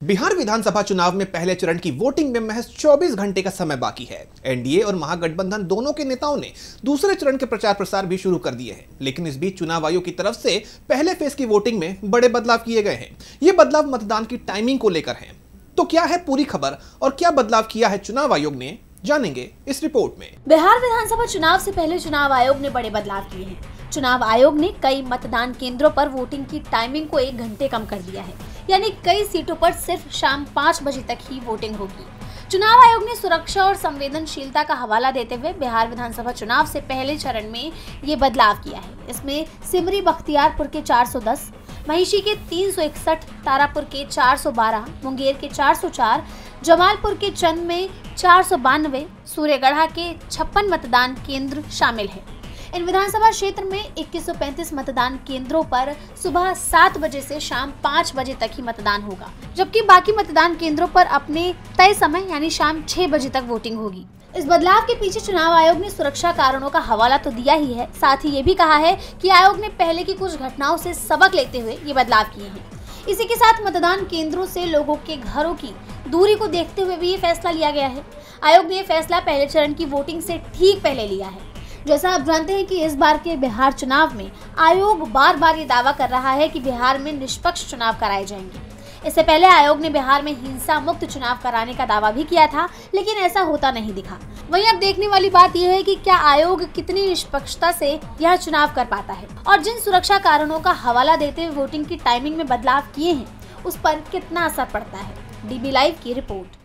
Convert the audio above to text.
बिहार विधानसभा चुनाव में पहले चरण की वोटिंग में महज 24 घंटे का समय बाकी है। एनडीए और महागठबंधन दोनों के नेताओं ने दूसरे चरण के प्रचार प्रसार भी शुरू कर दिए हैं, लेकिन इस बीच चुनाव आयोग की तरफ से पहले फेज की वोटिंग में बड़े बदलाव किए गए हैं। ये बदलाव मतदान की टाइमिंग को लेकर हैं। तो क्या है पूरी खबर और क्या बदलाव किया है चुनाव आयोग ने, जानेंगे इस रिपोर्ट में। बिहार विधानसभा चुनाव से पहले चुनाव आयोग ने बड़े बदलाव किए हैं। चुनाव आयोग ने कई मतदान केंद्रों पर वोटिंग की टाइमिंग को 1 घंटे कम कर दिया है, यानी कई सीटों पर सिर्फ शाम 5 बजे तक ही वोटिंग होगी। चुनाव आयोग ने सुरक्षा और संवेदनशीलता का हवाला देते हुए बिहार विधानसभा चुनाव से पहले चरण में ये बदलाव किया है। इसमें सिमरी बख्तियारपुर के 410, महिषी के 361, तारापुर के 412, मुंगेर के 404, जमालपुर के चंद में 492, सूर्यगढ़ा के 56 मतदान केंद्र शामिल है। इन विधानसभा क्षेत्र में 2135 मतदान केंद्रों पर सुबह 7 बजे से शाम 5 बजे तक ही मतदान होगा, जबकि बाकी मतदान केंद्रों पर अपने तय समय यानी शाम 6 बजे तक वोटिंग होगी। इस बदलाव के पीछे चुनाव आयोग ने सुरक्षा कारणों का हवाला तो दिया ही है, साथ ही ये भी कहा है कि आयोग ने पहले की कुछ घटनाओं से सबक लेते हुए ये बदलाव किए हैं। इसी के साथ मतदान केंद्रों से लोगों के घरों की दूरी को देखते हुए भी ये फैसला लिया गया है। आयोग ने ये फैसला पहले चरण की वोटिंग से ठीक पहले लिया है। जैसा आप जानते हैं कि इस बार के बिहार चुनाव में आयोग बार बार ये दावा कर रहा है कि बिहार में निष्पक्ष चुनाव कराए जाएंगे। इससे पहले आयोग ने बिहार में हिंसा मुक्त चुनाव कराने का दावा भी किया था, लेकिन ऐसा होता नहीं दिखा। वहीं अब देखने वाली बात यह है कि क्या आयोग कितनी निष्पक्षता से यह चुनाव कर पाता है और जिन सुरक्षा कारणों का हवाला देते हुए वोटिंग की टाइमिंग में बदलाव किए हैं उस पर कितना असर पड़ता है। डीबी लाइव की रिपोर्ट।